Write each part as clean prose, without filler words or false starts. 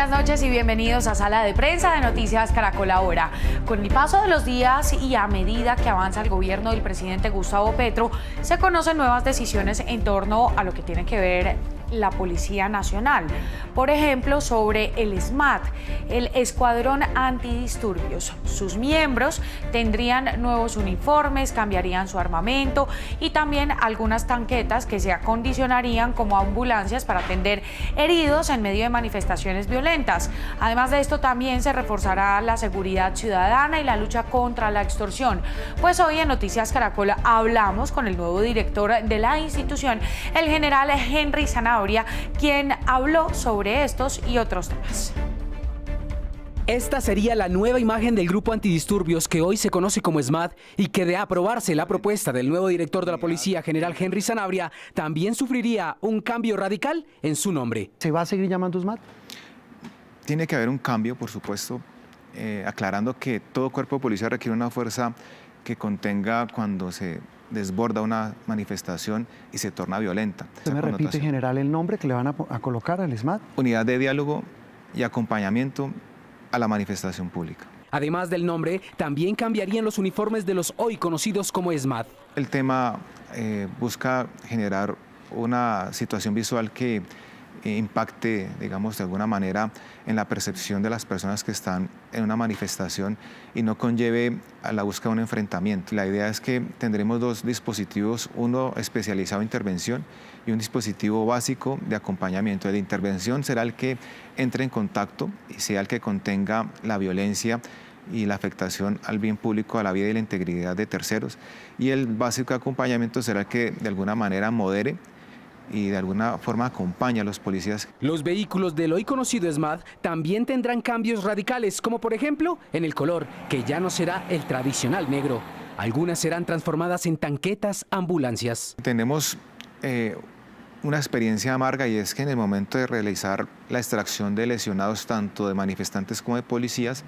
buenas noches y bienvenidos a Sala de Prensa de Noticias Caracol Ahora. Con el paso de los días y a medida que avanza el gobierno del presidente Gustavo Petro, se conocen nuevas decisiones en torno a lo que tiene que ver la Policía Nacional. Por ejemplo, sobre el SMAT, el Escuadrón Antidisturbios. Sus miembros tendrían nuevos uniformes, cambiarían su armamento y también algunas tanquetas que se acondicionarían como ambulancias para atender heridos en medio de manifestaciones violentas. Además de esto, también se reforzará la seguridad ciudadana y la lucha contra la extorsión. Pues hoy en Noticias Caracol hablamos con el nuevo director de la institución, el general Henry Zanabria, quien habló sobre estos y otros temas. Esta sería la nueva imagen del grupo antidisturbios que hoy se conoce como SMAT y que de aprobarse la propuesta del nuevo director de la policía, general Henry Zanabria, también sufriría un cambio radical en su nombre. ¿Se va a seguir llamando SMAT? Tiene que haber un cambio, por supuesto, aclarando que todo cuerpo de policía requiere una fuerza que contenga cuando se desborda una manifestación y se torna violenta. ¿Usted me repite, general, el nombre que le van a colocar al SMAT? Unidad de diálogo y acompañamiento a la manifestación pública. Además del nombre, también cambiarían los uniformes de los hoy conocidos como SMAT. El tema busca generar una situación visual que impacte, digamos, de alguna manera en la percepción de las personas que están en una manifestación y no conlleve a la búsqueda de un enfrentamiento. La idea es que tendremos dos dispositivos, uno especializado en intervención y un dispositivo básico de acompañamiento. El de intervención será el que entre en contacto y sea el que contenga la violencia y la afectación al bien público, a la vida y la integridad de terceros. Y el básico de acompañamiento será el que de alguna manera modere y de alguna forma acompaña a los policías. Los vehículos del hoy conocido SMAT también tendrán cambios radicales, como por ejemplo en el color, que ya no será el tradicional negro. Algunas serán transformadas en tanquetas, ambulancias. Tenemos una experiencia amarga y es que en el momento de realizar la extracción de lesionados, tanto de manifestantes como de policías,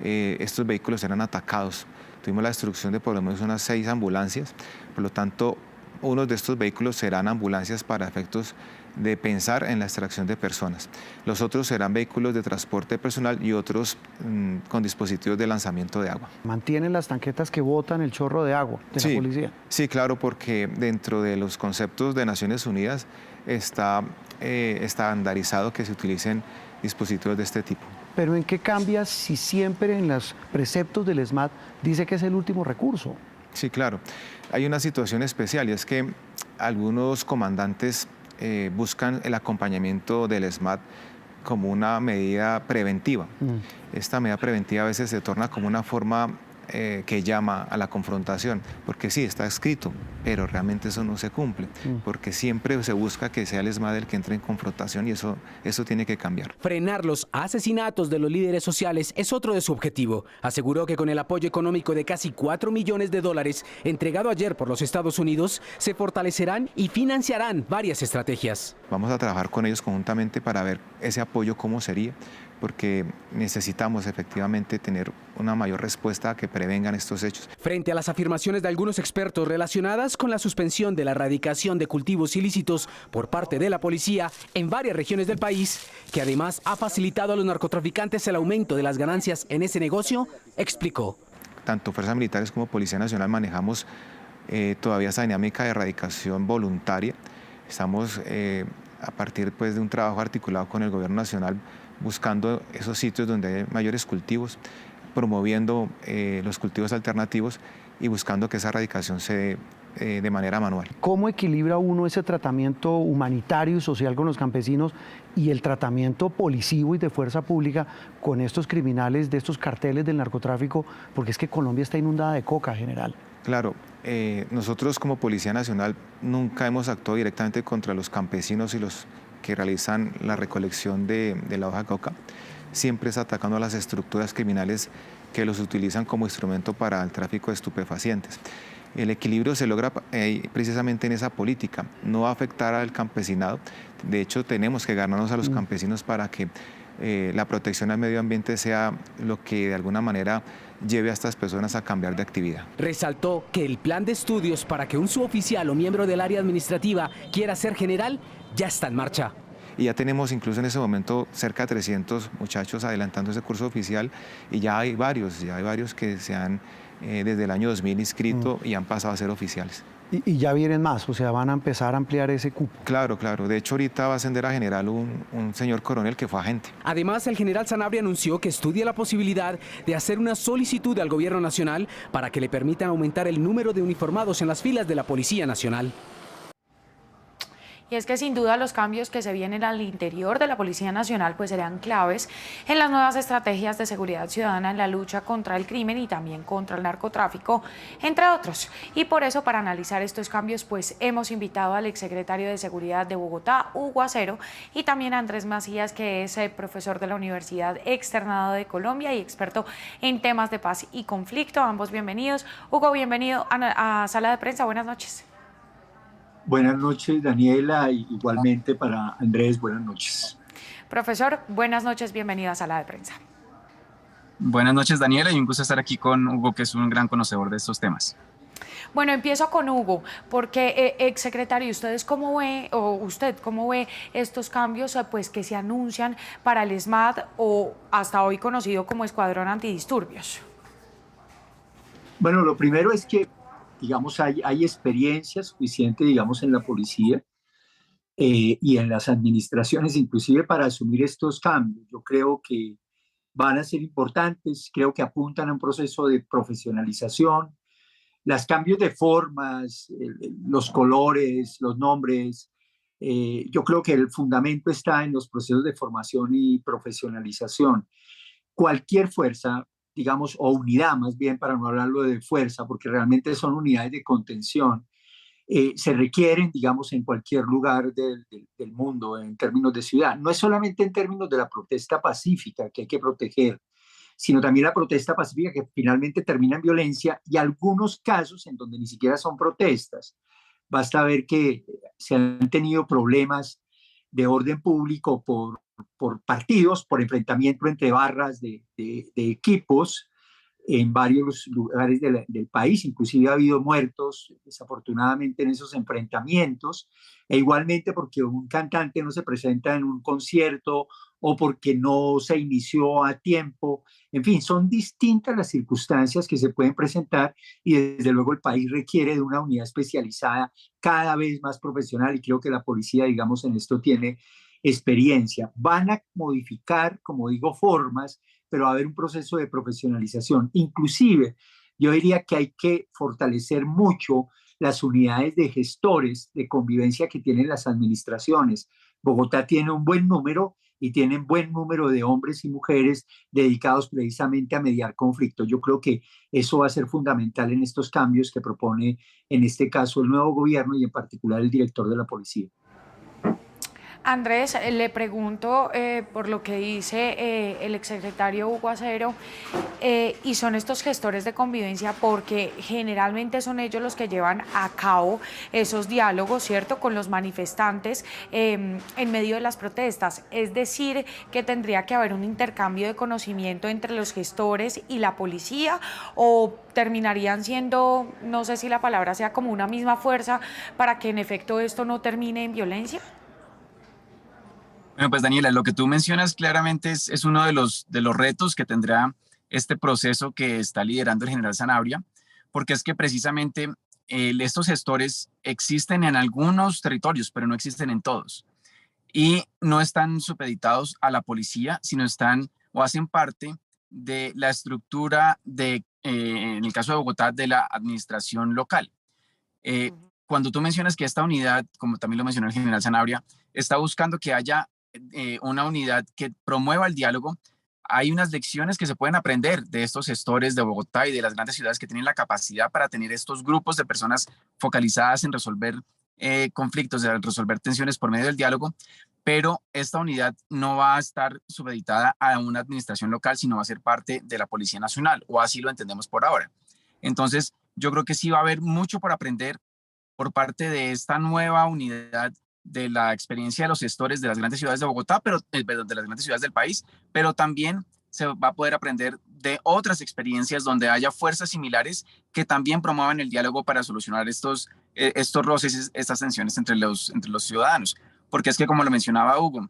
estos vehículos eran atacados. Tuvimos la destrucción de por lo menos unas 6 ambulancias, por lo tanto, unos de estos vehículos serán ambulancias para efectos de pensar en la extracción de personas. Los otros serán vehículos de transporte personal y otros con dispositivos de lanzamiento de agua. ¿Mantienen las tanquetas que botan el chorro de agua de la policía? Sí, claro, porque dentro de los conceptos de Naciones Unidas está estandarizado que se utilicen dispositivos de este tipo. ¿Pero en qué cambia si siempre en los preceptos del SMAT dice que es el último recurso? Sí, claro. Hay una situación especial y es que algunos comandantes buscan el acompañamiento del SMAT como una medida preventiva. Esta medida preventiva a veces se torna como una forma que llama a la confrontación, porque sí, está escrito, pero realmente eso no se cumple, porque siempre se busca que sea el SMAT el que entre en confrontación y eso tiene que cambiar. Frenar los asesinatos de los líderes sociales es otro de su objetivo. Aseguró que con el apoyo económico de casi $4 millones entregado ayer por los Estados Unidos, se fortalecerán y financiarán varias estrategias. Vamos a trabajar con ellos conjuntamente para ver ese apoyo cómo sería, porque necesitamos efectivamente tener una mayor respuesta a que prevengan estos hechos. Frente a las afirmaciones de algunos expertos relacionadas con la suspensión de la erradicación de cultivos ilícitos por parte de la policía en varias regiones del país, que además ha facilitado a los narcotraficantes el aumento de las ganancias en ese negocio, explicó. Tanto fuerzas militares como Policía Nacional manejamos todavía esa dinámica de erradicación voluntaria. Estamos a partir pues, de un trabajo articulado con el Gobierno Nacional buscando esos sitios donde hay mayores cultivos, promoviendo los cultivos alternativos y buscando que esa erradicación se dé de manera manual. ¿Cómo equilibra uno ese tratamiento humanitario y social con los campesinos y el tratamiento policivo y de fuerza pública con estos criminales de estos carteles del narcotráfico? Porque es que Colombia está inundada de coca, general. Claro, nosotros como Policía Nacional nunca hemos actuado directamente contra los campesinos y los que realizan la recolección de la hoja de coca. Siempre es atacando a las estructuras criminales que los utilizan como instrumento para el tráfico de estupefacientes. El equilibrio se logra precisamente en esa política, no afectar al campesinado. De hecho, tenemos que ganarnos a los campesinos para que la protección al medio ambiente sea lo que de alguna manera lleve a estas personas a cambiar de actividad. Resaltó que el plan de estudios para que un suboficial o miembro del área administrativa quiera ser general ya está en marcha. y ya tenemos incluso en ese momento cerca de 300 muchachos adelantando ese curso oficial, y ya hay varios que se han desde el año 2000 inscrito y han pasado a ser oficiales. Y ya vienen más, o sea, van a empezar a ampliar ese cupo. Claro, claro. De hecho, ahorita va a ascender a general un señor coronel que fue agente. Además, el general Sanabria anunció que estudia la posibilidad de hacer una solicitud al gobierno nacional para que le permitan aumentar el número de uniformados en las filas de la Policía Nacional. Y es que sin duda los cambios que se vienen al interior de la Policía Nacional pues serán claves en las nuevas estrategias de seguridad ciudadana en la lucha contra el crimen y también contra el narcotráfico, entre otros. Y por eso, para analizar estos cambios, pues hemos invitado al exsecretario de Seguridad de Bogotá, Hugo Acero, y también a Andrés Macías, que es profesor de la Universidad Externado de Colombia y experto en temas de paz y conflicto. Ambos bienvenidos. Hugo, bienvenido a Sala de Prensa. Buenas noches. Buenas noches, Daniela, y igualmente para Andrés, buenas noches. Profesor, buenas noches, bienvenido a Sala de Prensa. Buenas noches, Daniela, y un gusto estar aquí con Hugo, que es un gran conocedor de estos temas. Bueno, empiezo con Hugo, porque exsecretario, usted cómo ve estos cambios pues, que se anuncian para el SMAT, o hasta hoy conocido como Escuadrón Antidisturbios? Bueno, lo primero es que digamos, hay experiencia suficiente, digamos, en la policía y en las administraciones, inclusive para asumir estos cambios. Yo creo que van a ser importantes, creo que apuntan a un proceso de profesionalización. Los cambios de formas, los colores, los nombres, yo creo que el fundamento está en los procesos de formación y profesionalización. Cualquier fuerza, digamos, o unidad más bien, para no hablarlo de fuerza, porque realmente son unidades de contención, se requieren, digamos, en cualquier lugar del mundo en términos de ciudad. No es solamente en términos de la protesta pacífica que hay que proteger, sino también la protesta pacífica que finalmente termina en violencia, y algunos casos en donde ni siquiera son protestas. Basta ver que se han tenido problemas de orden público por partidos, por enfrentamiento entre barras de equipos en varios lugares del país. Inclusive ha habido muertos, desafortunadamente, en esos enfrentamientos, e igualmente porque un cantante no se presenta en un concierto o porque no se inició a tiempo. En fin, son distintas las circunstancias que se pueden presentar, y desde luego el país requiere de una unidad especializada cada vez más profesional, y creo que la policía, digamos, en esto tiene experiencia. Van a modificar, como digo, formas, pero va a haber un proceso de profesionalización. Inclusive, yo diría que hay que fortalecer mucho las unidades de gestores de convivencia que tienen las administraciones. Bogotá tiene un buen número, y tienen buen número de hombres y mujeres dedicados precisamente a mediar conflictos. Yo creo que eso va a ser fundamental en estos cambios que propone, en este caso, el nuevo gobierno y en particular el director de la policía. Andrés, le pregunto por lo que dice el exsecretario Hugo Acero, y son estos gestores de convivencia, porque generalmente son ellos los que llevan a cabo esos diálogos, ¿cierto?, con los manifestantes en medio de las protestas. Es decir, que tendría que haber un intercambio de conocimiento entre los gestores y la policía, o terminarían siendo, no sé si la palabra sea como una misma fuerza, para que en efecto esto no termine en violencia. Bueno, pues Daniela, lo que tú mencionas claramente es uno de los retos que tendrá este proceso que está liderando el general Sanabria, porque es que precisamente estos gestores existen en algunos territorios, pero no existen en todos. Y no están supeditados a la policía, sino están o hacen parte de la estructura en el caso de Bogotá, de la administración local. Cuando tú mencionas que esta unidad, como también lo mencionó el general Sanabria, está buscando que haya una unidad que promueva el diálogo, hay unas lecciones que se pueden aprender de estos gestores de Bogotá y de las grandes ciudades que tienen la capacidad para tener estos grupos de personas focalizadas en resolver conflictos, en resolver tensiones por medio del diálogo, pero esta unidad no va a estar supeditada a una administración local, sino va a ser parte de la Policía Nacional, o así lo entendemos por ahora. Entonces, yo creo que sí va a haber mucho por aprender por parte de esta nueva unidad, de la experiencia de los gestores de las grandes ciudades de Bogotá, pero de las grandes ciudades del país, pero también se va a poder aprender de otras experiencias donde haya fuerzas similares que también promuevan el diálogo para solucionar estos roces, estas tensiones entre los ciudadanos. porque es que como lo mencionaba Hugo,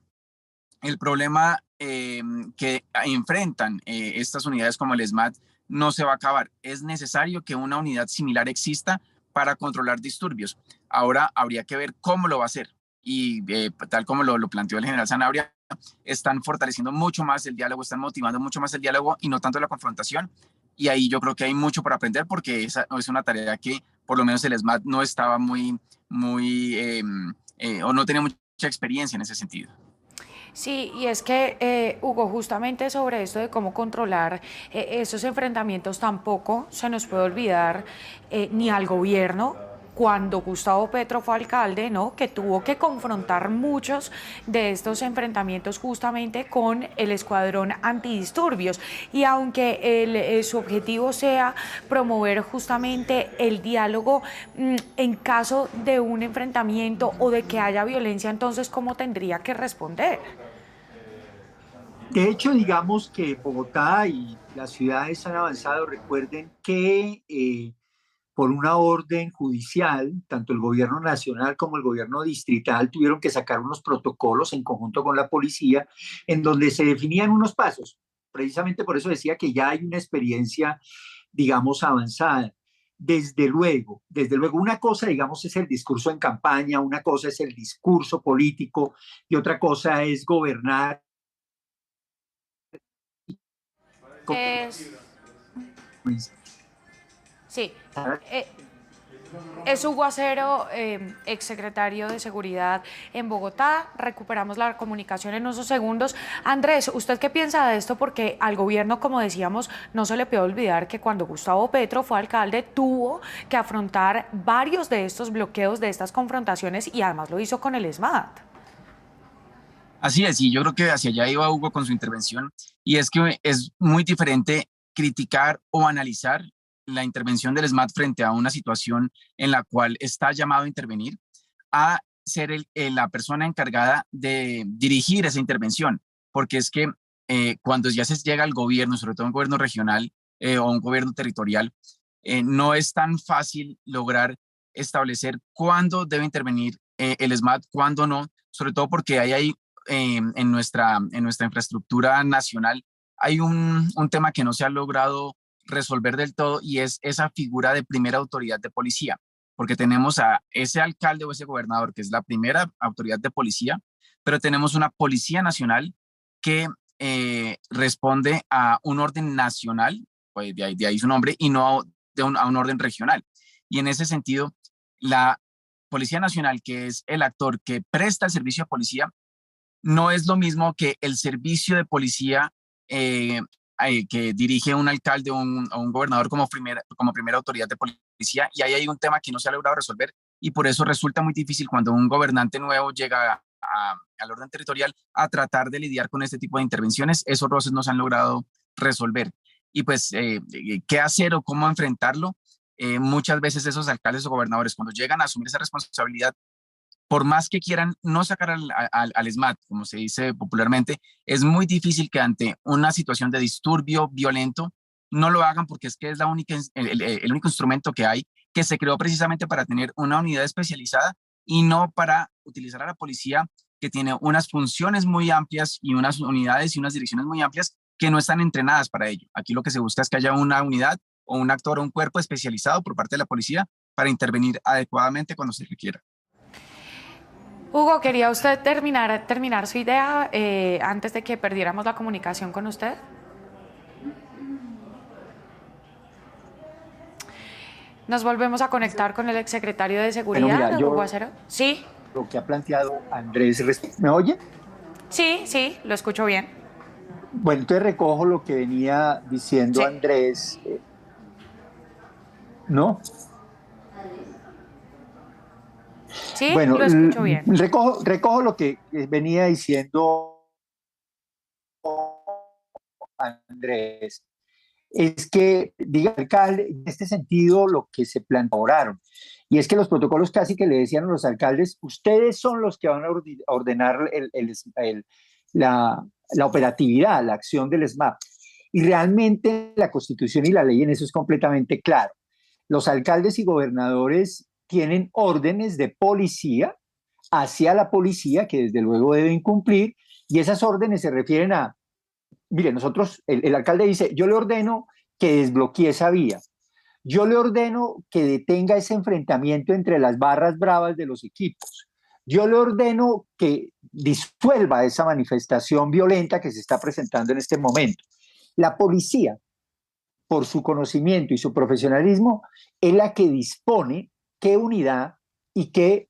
el problema que enfrentan estas unidades como el ESMAD no se va a acabar. Es necesario que una unidad similar exista para controlar disturbios. Ahora habría que ver cómo lo va a hacer. Y tal como lo planteó el general Sanabria, están fortaleciendo mucho más el diálogo, están motivando mucho más el diálogo y no tanto la confrontación. Y ahí yo creo que hay mucho por aprender porque esa es una tarea que por lo menos el ESMAD no estaba o no tenía mucha experiencia en ese sentido. Sí, y es que, Hugo, justamente sobre esto de cómo controlar esos enfrentamientos tampoco se nos puede olvidar ni al gobierno cuando Gustavo Petro fue alcalde, ¿no? Que tuvo que confrontar muchos de estos enfrentamientos justamente con el escuadrón antidisturbios. Y aunque su objetivo sea promover justamente el diálogo en caso de un enfrentamiento o de que haya violencia, entonces, ¿cómo tendría que responder? De hecho, digamos que Bogotá y las ciudades han avanzado. Recuerden que por una orden judicial, tanto el gobierno nacional como el gobierno distrital tuvieron que sacar unos protocolos en conjunto con la policía en donde se definían unos pasos. Precisamente por eso decía que ya hay una experiencia, digamos, avanzada. Desde luego, una cosa, digamos, es el discurso en campaña, una cosa es el discurso político y otra cosa es gobernar. Es, sí, es Hugo Acero, exsecretario de Seguridad en Bogotá. Recuperamos la comunicación en unos segundos. Andrés, ¿usted qué piensa de esto? Porque al gobierno, como decíamos, no se le puede olvidar que cuando Gustavo Petro fue alcalde tuvo que afrontar varios de estos bloqueos, de estas confrontaciones, y además lo hizo con el ESMAD. Así es, y yo creo que hacia allá iba Hugo con su intervención, y es que es muy diferente criticar o analizar la intervención del ESMAD frente a una situación en la cual está llamado a intervenir, a ser la persona encargada de dirigir esa intervención, porque es que cuando ya se llega al gobierno, sobre todo un gobierno regional o un gobierno territorial, no es tan fácil lograr establecer cuándo debe intervenir el ESMAD, cuándo no, sobre todo porque hay en nuestra infraestructura nacional hay un tema que no se ha logrado resolver del todo y es esa figura de primera autoridad de policía, porque tenemos a ese alcalde o ese gobernador que es la primera autoridad de policía, pero tenemos una policía nacional que responde a un orden nacional, pues de ahí su nombre, y no a un orden regional. Y en ese sentido, la Policía Nacional, que es el actor que presta el servicio de policía, no es lo mismo que el servicio de policía que dirige un alcalde o un gobernador como primera autoridad de policía, y ahí hay un tema que no se ha logrado resolver y por eso resulta muy difícil cuando un gobernante nuevo llega al orden territorial a tratar de lidiar con este tipo de intervenciones. Esos roces no se han logrado resolver. Y pues, ¿qué hacer o cómo enfrentarlo? Muchas veces esos alcaldes o gobernadores, cuando llegan a asumir esa responsabilidad, por más que quieran no sacar al ESMAD, como se dice popularmente, es muy difícil que ante una situación de disturbio violento no lo hagan porque es que es el único instrumento que hay que se creó precisamente para tener una unidad especializada y no para utilizar a la policía que tiene unas funciones muy amplias y unas unidades y unas direcciones muy amplias que no están entrenadas para ello. Aquí lo que se busca es que haya una unidad o un actor o un cuerpo especializado por parte de la policía para intervenir adecuadamente cuando se requiera. Hugo, ¿quería usted terminar su idea antes de que perdiéramos la comunicación con usted? Nos volvemos a conectar con el exsecretario de Seguridad, Hugo Acero. Sí. Lo que ha planteado Andrés, ¿me oye? Sí, sí, lo escucho bien. Bueno, entonces recojo lo que venía diciendo sí. Andrés. ¿No? Sí, bueno, lo escucho bien. Recojo lo que venía diciendo Andrés. Es que, diga el alcalde, en este sentido, lo que se plantearon, y es que los protocolos casi que le decían a los alcaldes, ustedes son los que van a ordenar la operatividad, la acción del ESMAD. Y realmente la Constitución y la ley en eso es completamente claro. Los alcaldes y gobernadores tienen órdenes de policía hacia la policía, que desde luego deben cumplir, y esas órdenes se refieren a, mire, nosotros, el alcalde dice, yo le ordeno que desbloquee esa vía, yo le ordeno que detenga ese enfrentamiento entre las barras bravas de los equipos, yo le ordeno que disuelva esa manifestación violenta que se está presentando en este momento. La policía, por su conocimiento y su profesionalismo, es la que dispone qué unidad y qué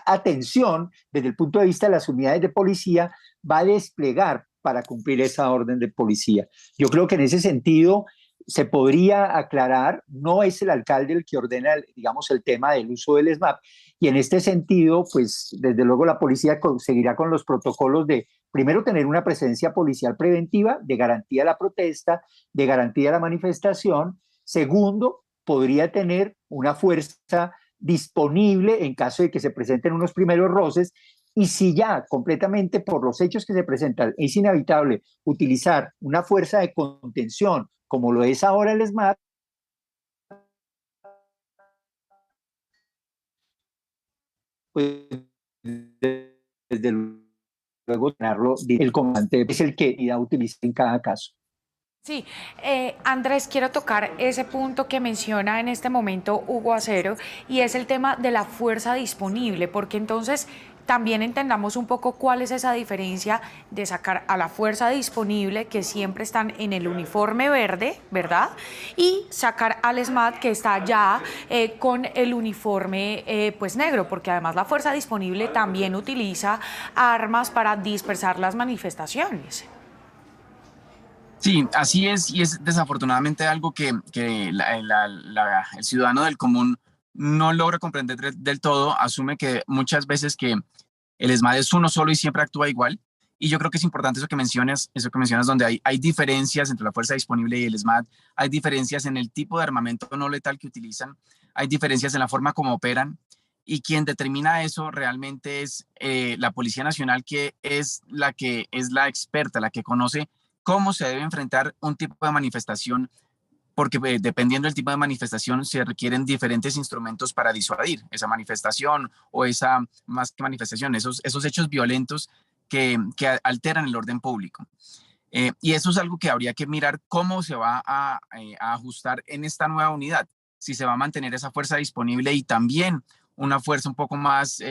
atención desde el punto de vista de las unidades de policía va a desplegar para cumplir esa orden de policía. Yo creo que en ese sentido se podría aclarar, no es el alcalde el que ordena, digamos, el tema del uso del SMAP, y en este sentido, pues desde luego la policía seguirá con los protocolos de, primero, tener una presencia policial preventiva, de garantía de la protesta, de garantía de la manifestación. Segundo, podría tener una fuerza disponible en caso de que se presenten unos primeros roces, y si ya completamente por los hechos que se presentan es inevitable utilizar una fuerza de contención como lo es ahora el SMAT, pues desde luego el comandante es el que irá a utilizar en cada caso. Sí, Andrés, quiero tocar ese punto que menciona en este momento Hugo Acero, y es el tema de la fuerza disponible, porque entonces también entendamos un poco cuál es esa diferencia de sacar a la fuerza disponible, que siempre están en el uniforme verde, ¿verdad? Y sacar al SMAT, que está ya con el uniforme pues negro, porque además la fuerza disponible también utiliza armas para dispersar las manifestaciones. Sí, así es, y es desafortunadamente algo que el ciudadano del común no logra comprender del todo, asume que muchas veces que el SMAT es uno solo y siempre actúa igual, y yo creo que es importante eso que mencionas donde hay diferencias entre la fuerza disponible y el SMAT, hay diferencias en el tipo de armamento no letal que utilizan, hay diferencias en la forma como operan, y quien determina eso realmente es la Policía Nacional, que es la experta, la que conoce cómo se debe enfrentar un tipo de manifestación, porque dependiendo del tipo de manifestación se requieren diferentes instrumentos para disuadir esa manifestación o esa, más que manifestación, esos hechos violentos que alteran el orden público. Y eso es algo que habría que mirar cómo se va a ajustar en esta nueva unidad, si se va a mantener esa fuerza disponible y también una fuerza un poco más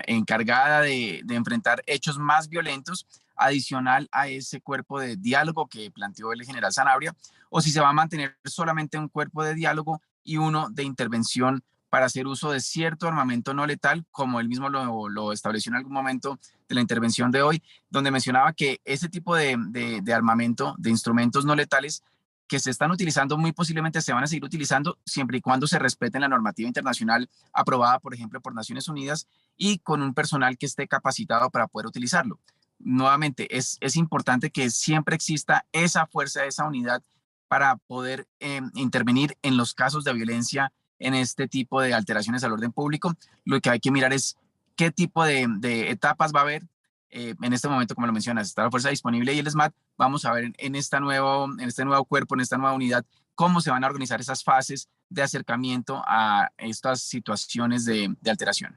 encargada de enfrentar hechos más violentos, adicional a ese cuerpo de diálogo que planteó el general Sanabria, o si se va a mantener solamente un cuerpo de diálogo y uno de intervención para hacer uso de cierto armamento no letal, como él mismo lo estableció en algún momento de la intervención de hoy, donde mencionaba que ese tipo de armamento, de instrumentos no letales, que se están utilizando, muy posiblemente se van a seguir utilizando siempre y cuando se respeten la normativa internacional aprobada, por ejemplo, por Naciones Unidas, y con un personal que esté capacitado para poder utilizarlo. Nuevamente, es importante que siempre exista esa fuerza, esa unidad para poder intervenir en los casos de violencia, en este tipo de alteraciones al orden público. Lo que hay que mirar es qué tipo de etapas va a haber. En este momento, como lo mencionas, está la fuerza disponible y el SMAT. Vamos a ver en este nuevo cuerpo, en esta nueva unidad, cómo se van a organizar esas fases de acercamiento a estas situaciones de alteración.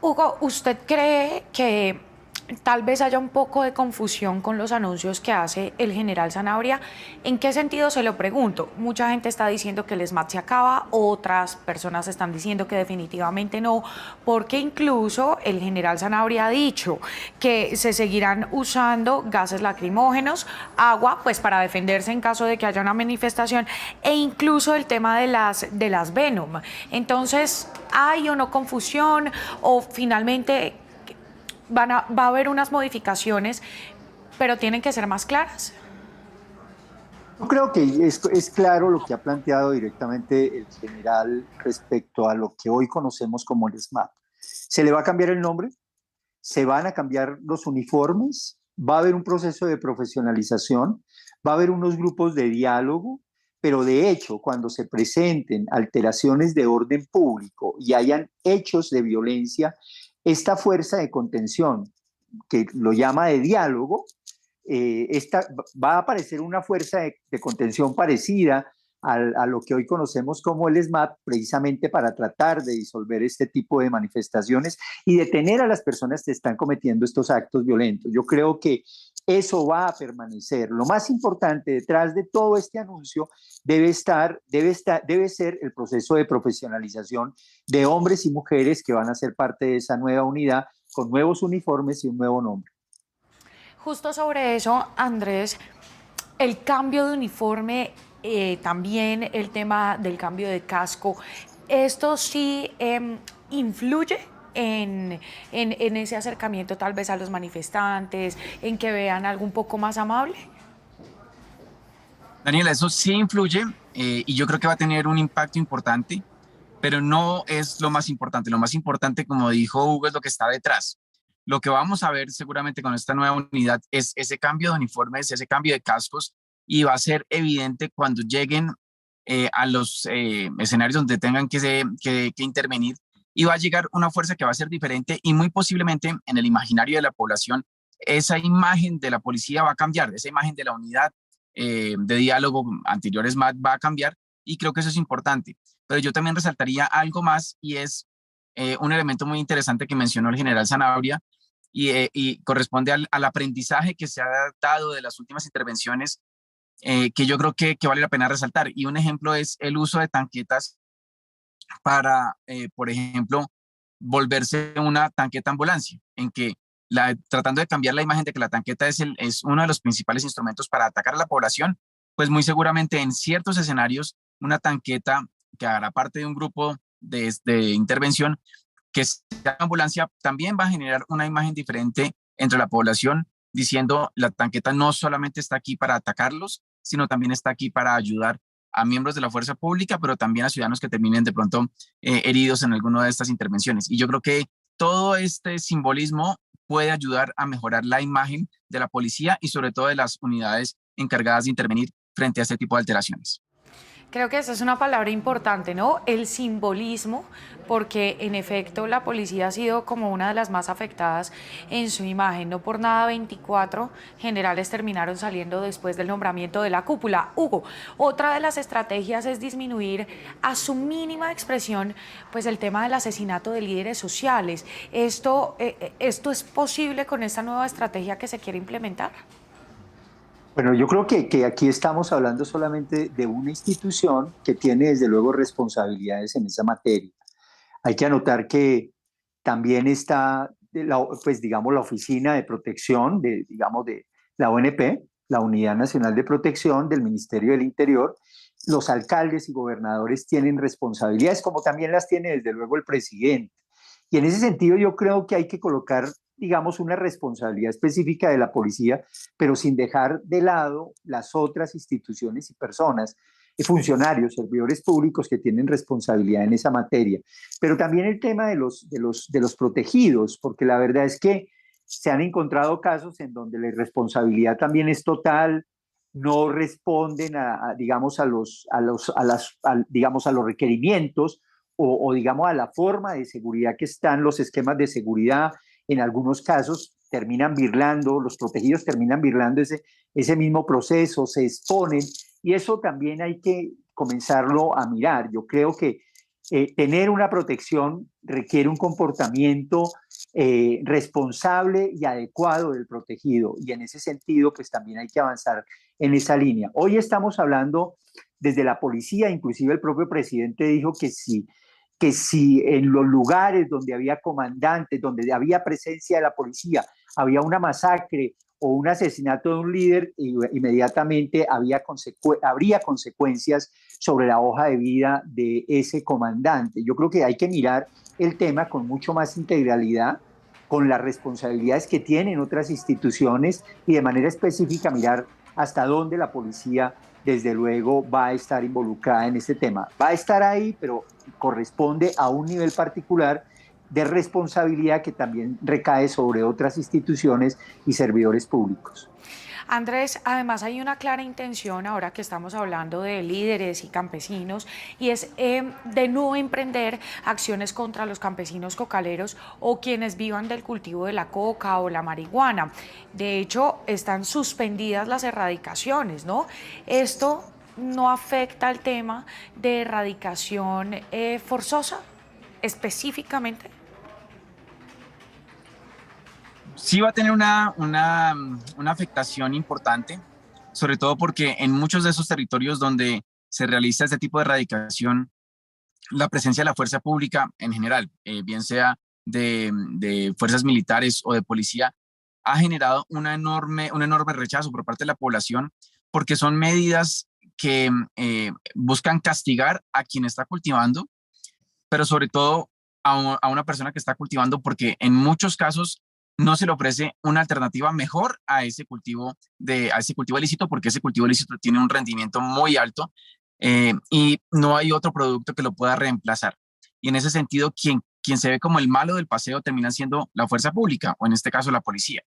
Hugo, ¿usted cree que tal vez haya un poco de confusión con los anuncios que hace el general Sanabria? ¿En qué sentido se lo pregunto? Mucha gente está diciendo que el SMAT se acaba, otras personas están diciendo que definitivamente no, porque incluso el general Sanabria ha dicho que se seguirán usando gases lacrimógenos, agua, pues para defenderse en caso de que haya una manifestación, e incluso el tema de las Venom. Entonces, ¿hay o no confusión, o finalmente va a haber unas modificaciones, pero tienen que ser más claras? Yo creo que es claro lo que ha planteado directamente el general respecto a lo que hoy conocemos como el SMAT. Se le va a cambiar el nombre, se van a cambiar los uniformes, va a haber un proceso de profesionalización, va a haber unos grupos de diálogo, pero de hecho, cuando se presenten alteraciones de orden público y hayan hechos de violencia, esta fuerza de contención, que lo llama de diálogo, va a aparecer una fuerza de contención parecida a lo que hoy conocemos como el SMAT, precisamente para tratar de disolver este tipo de manifestaciones y detener a las personas que están cometiendo estos actos violentos. Yo creo que eso va a permanecer. Lo más importante detrás de todo este anuncio debe ser el proceso de profesionalización de hombres y mujeres que van a ser parte de esa nueva unidad con nuevos uniformes y un nuevo nombre. Justo sobre eso, Andrés, el cambio de uniforme, también el tema del cambio de casco, ¿esto sí influye en ese acercamiento tal vez a los manifestantes, en que vean algo un poco más amable? Daniela, eso sí influye y yo creo que va a tener un impacto importante, pero no es lo más importante. Lo más importante, como dijo Hugo, es lo que está detrás. Lo que vamos a ver seguramente con esta nueva unidad es ese cambio de uniformes, ese cambio de cascos, y va a ser evidente cuando lleguen a los escenarios donde tengan que intervenir, y va a llegar una fuerza que va a ser diferente y muy posiblemente en el imaginario de la población esa imagen de la policía va a cambiar, esa imagen de la unidad de diálogo anterior SMAT va a cambiar, y creo que eso es importante. Pero yo también resaltaría algo más, y es un elemento muy interesante que mencionó el general Sanabria, y corresponde al aprendizaje que se ha dado de las últimas intervenciones, que yo creo que vale la pena resaltar. Y un ejemplo es el uso de tanquetas para, por ejemplo, volverse una tanqueta ambulancia, en que tratando de cambiar la imagen de que la tanqueta es uno de los principales instrumentos para atacar a la población, pues muy seguramente en ciertos escenarios una tanqueta que hará parte de un grupo de intervención que sea ambulancia también va a generar una imagen diferente entre la población, diciendo la tanqueta no solamente está aquí para atacarlos, sino también está aquí para ayudar a miembros de la fuerza pública, pero también a ciudadanos que terminen de pronto heridos en alguna de estas intervenciones. Y yo creo que todo este simbolismo puede ayudar a mejorar la imagen de la policía y sobre todo de las unidades encargadas de intervenir frente a este tipo de alteraciones. Creo que esa es una palabra importante, ¿no? El simbolismo, porque en efecto la policía ha sido como una de las más afectadas en su imagen. No por nada 24 generales terminaron saliendo después del nombramiento de la cúpula. Hugo, otra de las estrategias es disminuir a su mínima expresión pues el tema del asesinato de líderes sociales. ¿Esto es posible con esta nueva estrategia que se quiere implementar? Bueno, yo creo que aquí estamos hablando solamente de una institución que tiene desde luego responsabilidades en esa materia. Hay que anotar que también está, pues digamos, la Oficina de Protección, de la ONP, la Unidad Nacional de Protección del Ministerio del Interior. Los alcaldes y gobernadores tienen responsabilidades, como también las tiene desde luego el presidente. Y en ese sentido yo creo que hay que colocar, digamos, una responsabilidad específica de la policía, pero sin dejar de lado las otras instituciones y personas, funcionarios, servidores públicos que tienen responsabilidad en esa materia. Pero también el tema de los protegidos, porque la verdad es que se han encontrado casos en donde la irresponsabilidad también es total, no responden digamos, a los requerimientos o digamos a la forma de seguridad que están los esquemas de seguridad. En algunos casos terminan birlando, los protegidos terminan birlando ese mismo proceso, se exponen, y eso también hay que comenzarlo a mirar. Yo creo que tener una protección requiere un comportamiento responsable y adecuado del protegido, y en ese sentido pues también hay que avanzar en esa línea. Hoy estamos hablando desde la policía, inclusive el propio presidente dijo que si en los lugares donde había comandantes, donde había presencia de la policía, había una masacre o un asesinato de un líder, inmediatamente habría consecuencias sobre la hoja de vida de ese comandante. Yo creo que hay que mirar el tema con mucho más integralidad, con las responsabilidades que tienen otras instituciones y de manera específica mirar hasta dónde la policía desde luego va a estar involucrada en este tema. Va a estar ahí, pero corresponde a un nivel particular de responsabilidad que también recae sobre otras instituciones y servidores públicos. Andrés, además hay una clara intención, ahora que estamos hablando de líderes y campesinos, y es de no emprender acciones contra los campesinos cocaleros o quienes vivan del cultivo de la coca o la marihuana. De hecho, están suspendidas las erradicaciones, ¿no? Esto no afecta el tema de erradicación forzosa específicamente? Sí va a tener una afectación importante, sobre todo porque en muchos de esos territorios donde se realiza este tipo de erradicación, la presencia de la fuerza pública en general, bien sea de fuerzas militares o de policía, ha generado un enorme rechazo por parte de la población, porque son medidas que buscan castigar a quien está cultivando, pero sobre todo a una persona que está cultivando, porque en muchos casos no se le ofrece una alternativa mejor a ese cultivo ilícito, porque ese cultivo ilícito tiene un rendimiento muy alto y no hay otro producto que lo pueda reemplazar. Y en ese sentido, quien se ve como el malo del paseo termina siendo la fuerza pública, o en este caso la policía.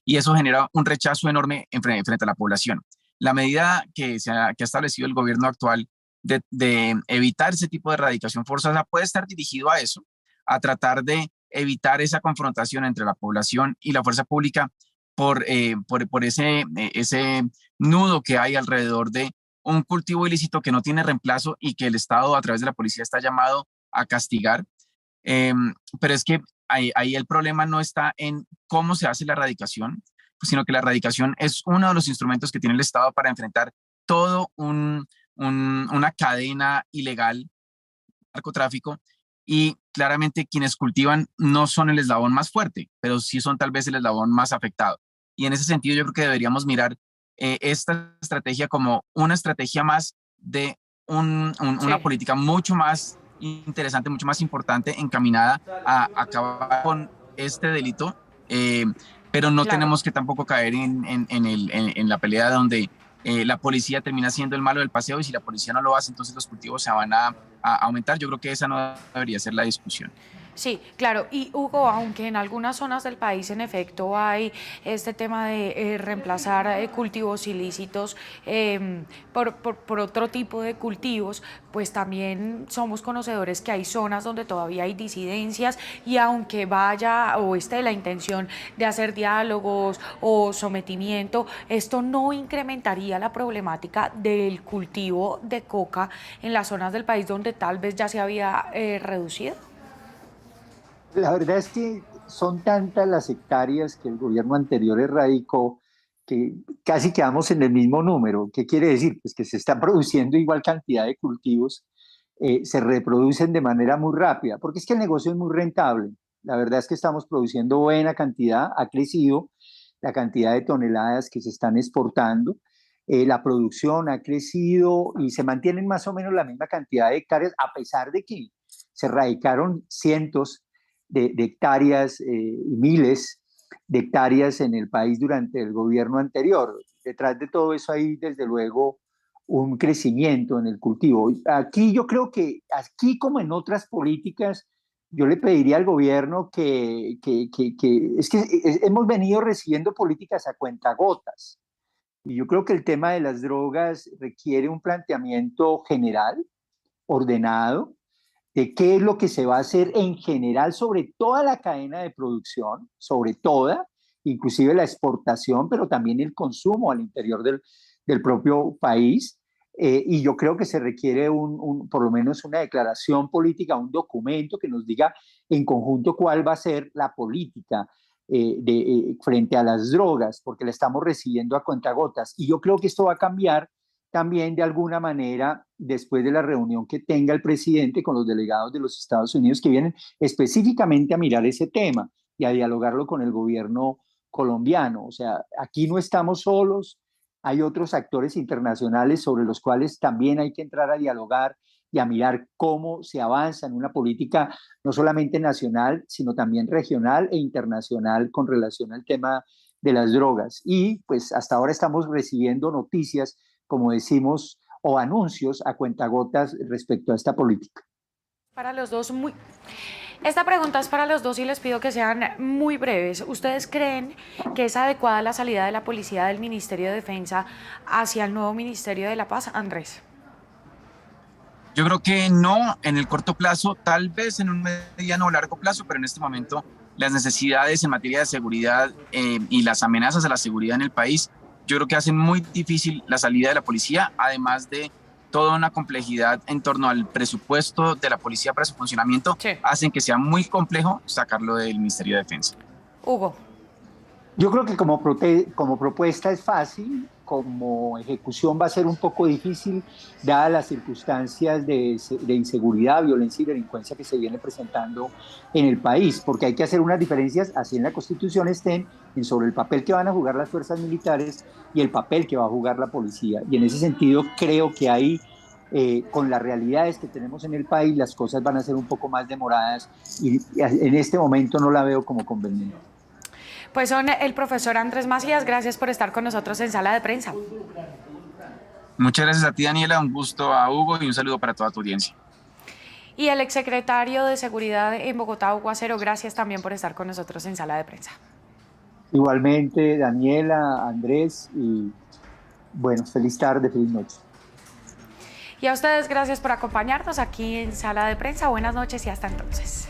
Y eso genera un rechazo enorme frente a la población. La medida que ha establecido el gobierno actual de evitar ese tipo de erradicación forzosa puede estar dirigido a eso, a tratar de evitar esa confrontación entre la población y la fuerza pública por ese nudo que hay alrededor de un cultivo ilícito que no tiene reemplazo y que el Estado a través de la policía está llamado a castigar. Pero es que ahí el problema no está en cómo se hace la erradicación, sino que la erradicación es uno de los instrumentos que tiene el Estado para enfrentar todo una cadena ilegal, narcotráfico, y claramente quienes cultivan no son el eslabón más fuerte, pero sí son tal vez el eslabón más afectado. Y en ese sentido yo creo que deberíamos mirar esta estrategia como una estrategia más de una política mucho más interesante, mucho más importante, encaminada a acabar con este delito, pero no tenemos que tampoco caer en la pelea donde la policía termina siendo el malo del paseo, y si la policía no lo hace, entonces los cultivos se van a aumentar. Yo creo que esa no debería ser la discusión. Sí, claro. Y Hugo, aunque en algunas zonas del país en efecto hay este tema de reemplazar cultivos ilícitos por otro tipo de cultivos, pues también somos conocedores que hay zonas donde todavía hay disidencias, y aunque vaya o esté la intención de hacer diálogos o sometimiento, esto no incrementaría la problemática del cultivo de coca en las zonas del país donde tal vez ya se había reducido. La verdad es que son tantas las hectáreas que el gobierno anterior erradicó que casi quedamos en el mismo número. ¿Qué quiere decir? Pues que se está produciendo igual cantidad de cultivos, se reproducen de manera muy rápida, porque es que el negocio es muy rentable. La verdad es que estamos produciendo buena cantidad, ha crecido la cantidad de toneladas que se están exportando, la producción ha crecido y se mantienen más o menos la misma cantidad de hectáreas, a pesar de que se erradicaron cientos de hectáreas y miles de hectáreas en el país durante el gobierno anterior. Detrás de todo eso hay, desde luego, un crecimiento en el cultivo. Aquí yo creo que, aquí como en otras políticas, yo le pediría al gobierno hemos venido recibiendo políticas a cuentagotas. Y yo creo que el tema de las drogas requiere un planteamiento general, ordenado, de qué es lo que se va a hacer en general sobre toda la cadena de producción, sobre toda, inclusive la exportación, pero también el consumo al interior del propio país. Y yo creo que se requiere por lo menos una declaración política, un documento que nos diga en conjunto cuál va a ser la política frente a las drogas, porque la estamos recibiendo a cuentagotas. Y yo creo que esto va a cambiar también de alguna manera después de la reunión que tenga el presidente con los delegados de los Estados Unidos que vienen específicamente a mirar ese tema y a dialogarlo con el gobierno colombiano. O sea, aquí no estamos solos, hay otros actores internacionales sobre los cuales también hay que entrar a dialogar y a mirar cómo se avanza en una política no solamente nacional, sino también regional e internacional con relación al tema de las drogas. Y pues hasta ahora estamos recibiendo noticias, como decimos, o anuncios a cuentagotas respecto a esta política. Para los dos, esta pregunta es para los dos y les pido que sean muy breves. ¿Ustedes creen que es adecuada la salida de la policía del Ministerio de Defensa hacia el nuevo Ministerio de la Paz? Andrés. Yo creo que no en el corto plazo, tal vez en un mediano o largo plazo, pero en este momento las necesidades en materia de seguridad y las amenazas a la seguridad en el país yo creo que hacen muy difícil la salida de la policía, además de toda una complejidad en torno al presupuesto de la policía para su funcionamiento, Sí. hacen que sea muy complejo sacarlo del Ministerio de Defensa. Hugo. Yo creo que como propuesta es fácil, como ejecución va a ser un poco difícil, dadas las circunstancias de inseguridad, violencia y delincuencia que se viene presentando en el país, porque hay que hacer unas diferencias, así en la Constitución estén, sobre el papel que van a jugar las fuerzas militares y el papel que va a jugar la policía. Y en ese sentido creo que ahí, con las realidades que tenemos en el país, las cosas van a ser un poco más demoradas y en este momento no la veo como conveniente. Pues son el profesor Andrés Macías, gracias por estar con nosotros en Sala de Prensa. Muchas gracias a ti, Daniela, un gusto a Hugo y un saludo para toda tu audiencia. Y el exsecretario de Seguridad en Bogotá, Hugo Acero, gracias también por estar con nosotros en Sala de Prensa. Igualmente, Daniela, Andrés, y bueno, feliz tarde, feliz noche. Y a ustedes, gracias por acompañarnos aquí en Sala de Prensa. Buenas noches y hasta entonces.